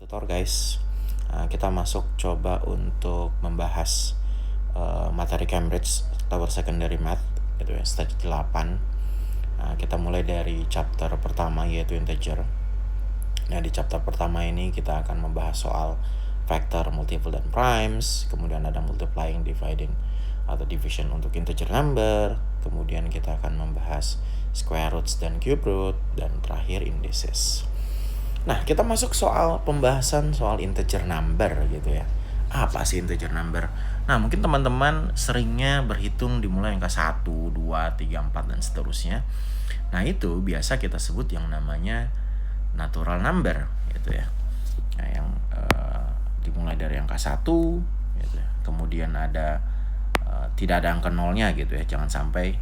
tutor guys. Kita masuk coba untuk membahas materi Cambridge Tower Secondary Math gitu ya, stage 8. Kita mulai dari chapter pertama yaitu integer. Nah, di chapter pertama ini kita akan membahas soal vector, multiple, dan primes. Kemudian ada multiplying, dividing, atau division untuk integer number. Kemudian kita akan membahas square roots dan cube root. Dan terakhir indices. Nah, kita masuk soal pembahasan soal integer number gitu ya. Apa sih integer number? Nah, mungkin teman-teman seringnya berhitung dimulai angka 1, 2, 3, 4, dan seterusnya. Nah, itu biasa kita sebut yang namanya natural number gitu ya. Nah, yang dimulai dari angka 1 gitu ya. Kemudian ada tidak ada angka nolnya gitu ya. Jangan sampai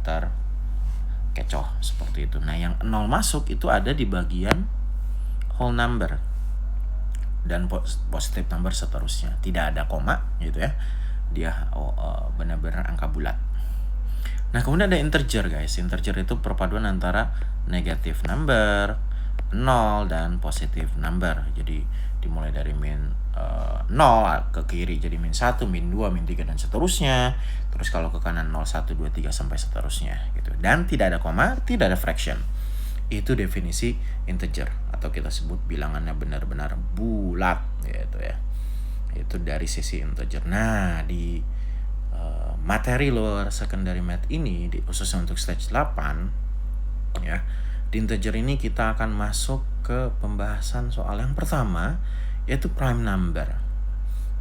terkecoh seperti itu. Nah, yang 0 masuk itu ada di bagian whole number dan positive number seterusnya. Tidak ada koma gitu ya. Dia benar-benar angka bulat. Nah, kemudian ada integer guys. Integer itu perpaduan antara negative number, 0, dan positive number. Jadi dimulai dari min 0 ke kiri jadi min 1, min 2, min 3, dan seterusnya. Terus kalau ke kanan 0, 1, 2, 3 sampai seterusnya gitu. Dan tidak ada koma, tidak ada fraction. Itu definisi integer atau kita sebut bilangannya benar-benar bulat gitu ya. Itu dari sisi integer. Nah, di materi lower secondary math ini khususnya untuk stage 8 ya. Di integer ini kita akan masuk ke pembahasan soal yang pertama yaitu prime number.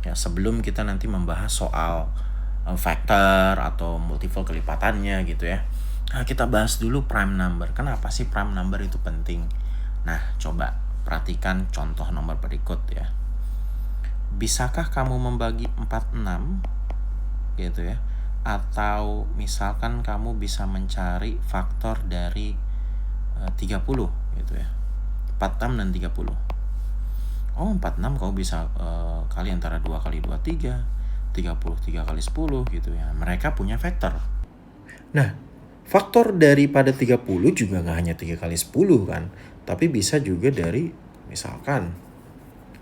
Ya, sebelum kita nanti membahas soal vector atau multiple kelipatannya gitu ya. Nah, kita bahas dulu prime number. Kenapa sih prime number itu penting? Nah, coba perhatikan contoh nomor berikut ya. Bisakah kamu membagi 46 gitu ya? Atau misalkan kamu bisa mencari faktor dari 30 gitu ya. 46 dan 30. Oh, 46 kamu bisa kali antara 2 kali 2, 3. 33 kali 10 gitu ya. Mereka punya vektor. Nah, faktor daripada 30 juga gak hanya 3 kali 10 kan. Tapi bisa juga dari misalkan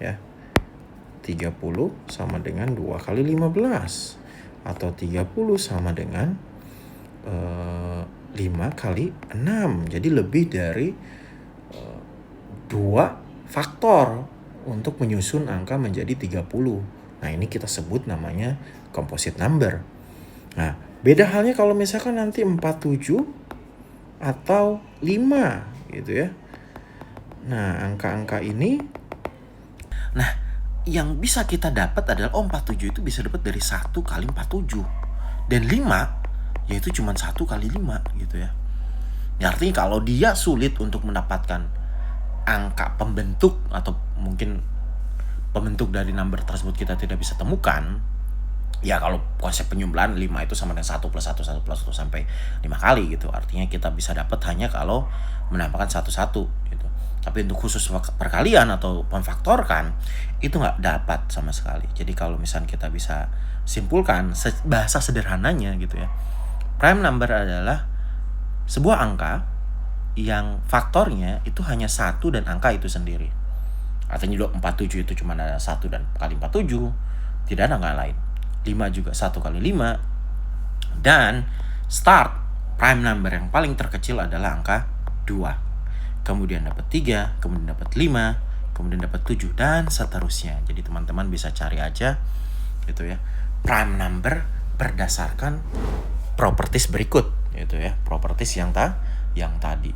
ya 30 sama dengan 2 kali 15. Atau 30 sama dengan 5 kali 6. Jadi lebih dari 2 faktor untuk menyusun angka menjadi 30. Nah, ini kita sebut namanya composite number. Nah, beda halnya kalau misalkan nanti 47 atau 5 gitu ya. Nah, angka-angka ini yang bisa kita dapat adalah 47 itu bisa dapat dari 1 kali 47. Dan 5 yaitu cuma 1 kali 5 gitu ya. Artinya kalau dia sulit untuk mendapatkan angka pembentuk atau mungkin pembentuk dari number tersebut kita tidak bisa temukan, ya kalau konsep penyumlahan 5 itu sama dengan 1 plus 1, 1 plus 1 sampai 5 kali gitu. Artinya kita bisa dapat hanya kalau menambahkan 1 gitu. Tapi untuk khusus perkalian atau memfaktorkan itu nggak dapat sama sekali. Jadi kalau misalnya kita bisa simpulkan bahasa sederhananya gitu ya, prime number adalah sebuah angka yang faktornya itu hanya 1 dan angka itu sendiri. Artinya 47 itu cuma ada 1 dan kali 47, tidak ada angka lain. 5 juga 1 kali 5. Dan start prime number yang paling terkecil adalah angka 2. Kemudian dapat 3, kemudian dapat 5, kemudian dapat 7, dan seterusnya. Jadi teman-teman bisa cari aja gitu ya, prime number berdasarkan properties berikut gitu ya. Properties yang tadi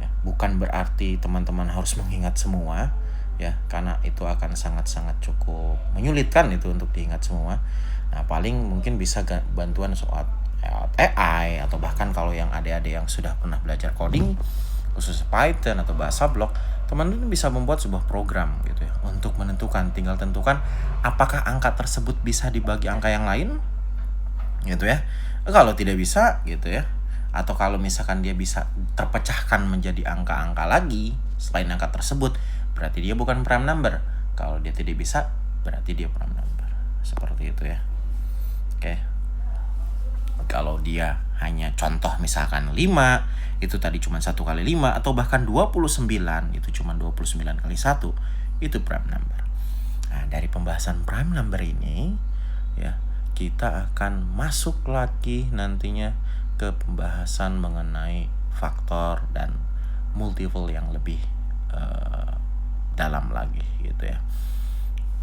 ya. Bukan berarti teman-teman harus mengingat semua ya, karena itu akan sangat-sangat cukup menyulitkan itu untuk diingat semua. Nah, paling mungkin bisa bantuan soal AI atau bahkan kalau yang adik-adik yang sudah pernah belajar coding khusus Python atau bahasa blok, teman-teman bisa membuat sebuah program gitu ya untuk menentukan, tinggal tentukan apakah angka tersebut bisa dibagi angka yang lain gitu ya. Kalau tidak bisa gitu ya, atau kalau misalkan dia bisa terpecahkan menjadi angka-angka lagi selain angka tersebut, berarti dia bukan prime number. Kalau dia tidak bisa, berarti dia prime number. Seperti itu ya. Oke. Kalau dia hanya contoh misalkan 5, itu tadi cuma 1 kali 5, atau bahkan 29, itu cuma 29 kali 1, itu prime number. Nah, dari pembahasan prime number ini ya, kita akan masuk lagi nantinya ke pembahasan mengenai faktor dan multiple yang lebih dalam lagi gitu ya.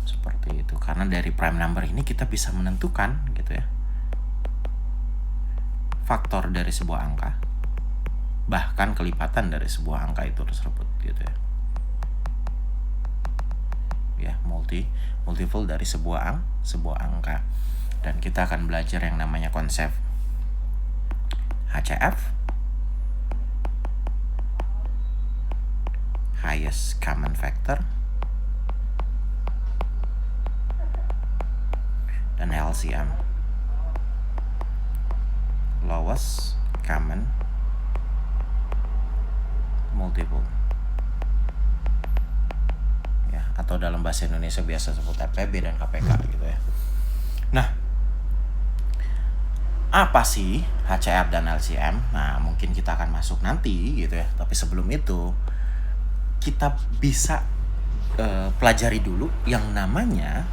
Seperti itu. Karena dari prime number ini kita bisa menentukan gitu ya, faktor dari sebuah angka, bahkan kelipatan dari sebuah angka itu tersebut gitu ya. Ya, multiple dari sebuah angka. Dan kita akan belajar yang namanya konsep HCF, highest common factor, dan LCM, lowest common multiple ya, atau dalam bahasa Indonesia biasa sebut FPB dan KPK gitu ya. Nah, apa sih HCF dan LCM? Nah, mungkin kita akan masuk nanti gitu ya. Tapi sebelum itu kita bisa pelajari dulu yang namanya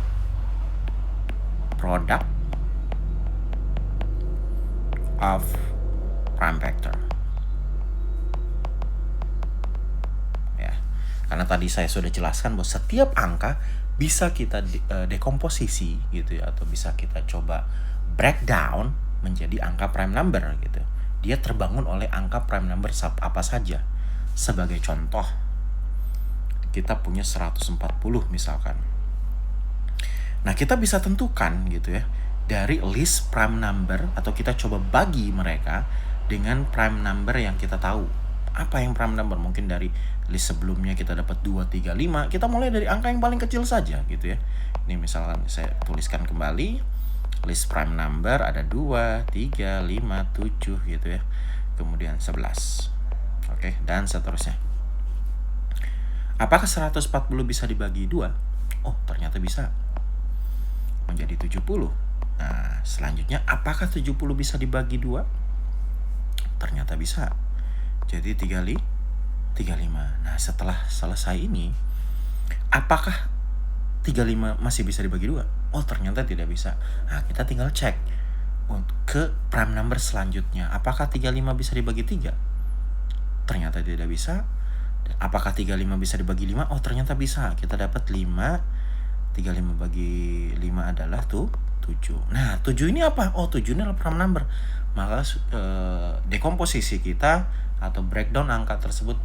product of prime factor. Ya, karena tadi saya sudah jelaskan bahwa setiap angka bisa kita dekomposisi gitu ya, atau bisa kita coba breakdown menjadi angka prime number gitu. Dia terbangun oleh angka prime number apa saja. Sebagai contoh, kita punya 140 misalkan. Nah, kita bisa tentukan gitu ya, dari list prime number, atau kita coba bagi mereka dengan prime number yang kita tahu. Apa yang prime number? Mungkin dari list sebelumnya kita dapat 2, 3, 5. Kita mulai dari angka yang paling kecil saja gitu ya. Ini misalkan saya tuliskan kembali, list prime number ada 2, 3, 5, 7 gitu ya. Kemudian 11. Oke, dan seterusnya. Apakah 140 bisa dibagi 2? Oh, ternyata bisa. Menjadi 70. Nah, selanjutnya apakah 70 bisa dibagi 2? Ternyata bisa. Jadi 35. Nah, setelah selesai ini, apakah 35 masih bisa dibagi 2? Oh, ternyata tidak bisa. Nah, kita tinggal cek ke prime number selanjutnya. Apakah 35 bisa dibagi 3? Ternyata tidak bisa. Apakah 35 bisa dibagi 5? Oh, ternyata bisa. Kita dapat 5. 35 bagi 5 adalah 7. Nah, 7 ini apa? Oh, 7 ini adalah prime number. Maka dekomposisi kita atau breakdown angka tersebut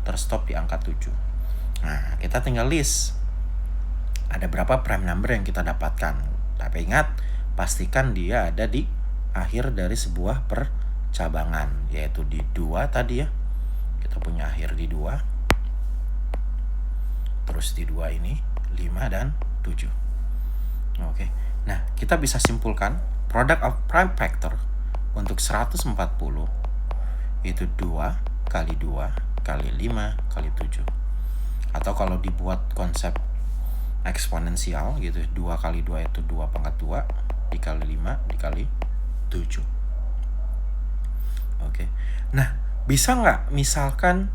terstop di angka 7. Nah, kita tinggal list ada berapa prime number yang kita dapatkan. Tapi ingat, pastikan dia ada di akhir dari sebuah percabangan, yaitu di 2 tadi ya. Kita punya akhir di 2. Terus di 2 ini 5 dan 7. Oke. Nah, kita bisa simpulkan product of prime factor untuk 140 itu 2 kali 2 kali 5 kali 7. Atau kalau dibuat konsep eksponensial gitu, 2 kali 2 itu 2 pangkat 2 dikali 5 dikali 7. Oke. Nah, bisa nggak misalkan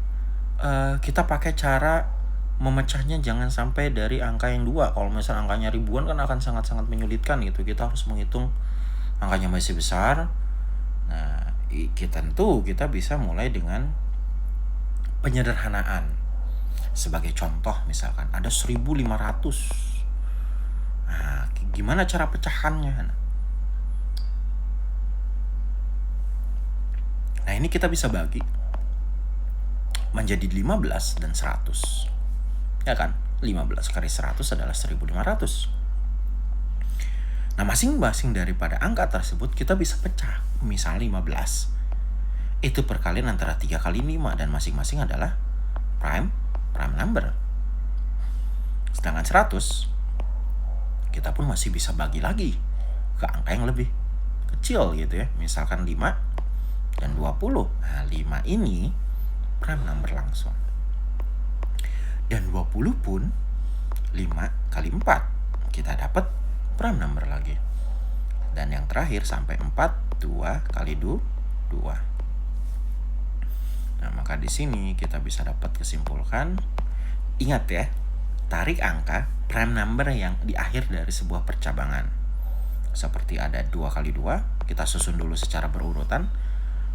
kita pakai cara memecahnya jangan sampai dari angka yang 2. Kalau misalnya angkanya ribuan kan akan sangat-sangat menyulitkan gitu. Kita harus menghitung angkanya masih besar. Nah, kita bisa mulai dengan penyederhanaan. Sebagai contoh misalkan ada 1500. Nah, gimana cara pecahannya? Nah, ini kita bisa bagi menjadi 15 dan 100. Ya kan? 15 kali 100 adalah 1500. Nah, masing-masing daripada angka tersebut kita bisa pecah. Misalnya 15 itu perkalian antara 3 kali 5, dan masing-masing adalah prime number. Sedangkan 100 kita pun masih bisa bagi lagi ke angka yang lebih kecil gitu ya. Misalkan 5 dan 20. Nah, 5 ini prime number langsung. Dan 20 pun 5 kali 4 kita dapat prime number lagi. Dan yang terakhir sampai 4, 2 kali 2 Nah, maka di sini kita bisa dapat kesimpulkan, ingat ya, tarik angka prime number yang di akhir dari sebuah percabangan. Seperti ada 2 kali 2, kita susun dulu secara berurutan.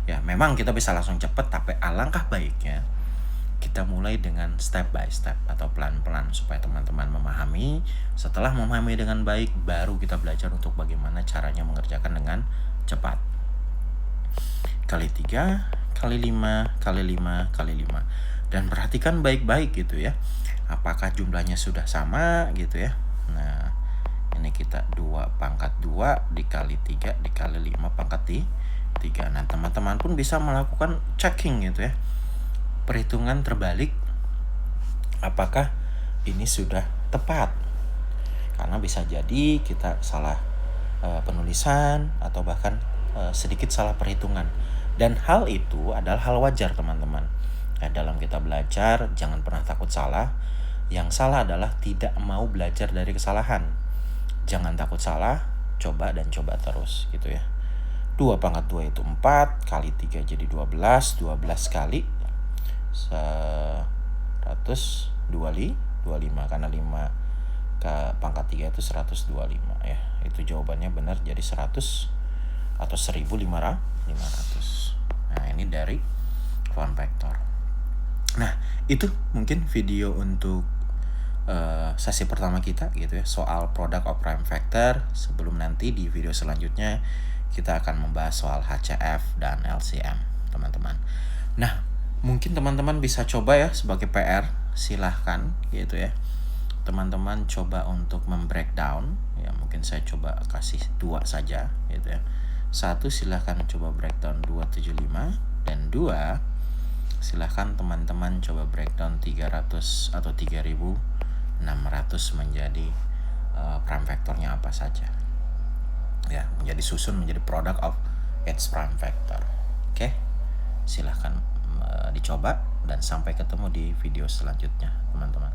Ya, memang kita bisa langsung cepet, tapi alangkah baiknya kita mulai dengan step by step atau pelan-pelan supaya teman-teman memahami. Setelah memahami dengan baik, baru kita belajar untuk bagaimana caranya mengerjakan dengan cepat. Kali 3, kali 5, kali 5, kali 5. Dan perhatikan baik-baik gitu ya. Apakah jumlahnya sudah sama gitu ya. Nah, ini kita 2 pangkat 2 dikali 3 dikali 5 pangkat 3. Nah, teman-teman pun bisa melakukan checking gitu ya. Perhitungan terbalik, apakah ini sudah tepat? Karena bisa jadi kita salah penulisan atau bahkan sedikit salah perhitungan. Dan hal itu adalah hal wajar teman-teman. Nah, dalam kita belajar jangan pernah takut salah. Yang salah adalah tidak mau belajar dari kesalahan. Jangan takut salah, coba dan coba terus gitu ya. 2 pangkat 2 itu 4, kali 3 jadi 12, 12 kali 125, karena 5 ke pangkat 3 itu 125 ya. Itu jawabannya benar, jadi 100 atau 1500. Nah, ini dari Von Vector. Nah, itu mungkin video untuk sesi pertama kita gitu ya, soal product of prime factor. Sebelum nanti di video selanjutnya kita akan membahas soal HCF dan LCM, teman-teman. Nah, mungkin teman-teman bisa coba ya sebagai PR, silahkan gitu ya. Teman-teman coba untuk membreakdown ya, mungkin saya coba kasih 2 saja gitu ya. 1 silahkan coba breakdown 275, dan 2 silahkan teman-teman coba breakdown 300 atau 3600 menjadi prime factornya apa saja ya, menjadi susun menjadi product of its prime factor. Oke, silahkan dicoba, dan sampai ketemu di video selanjutnya teman-teman.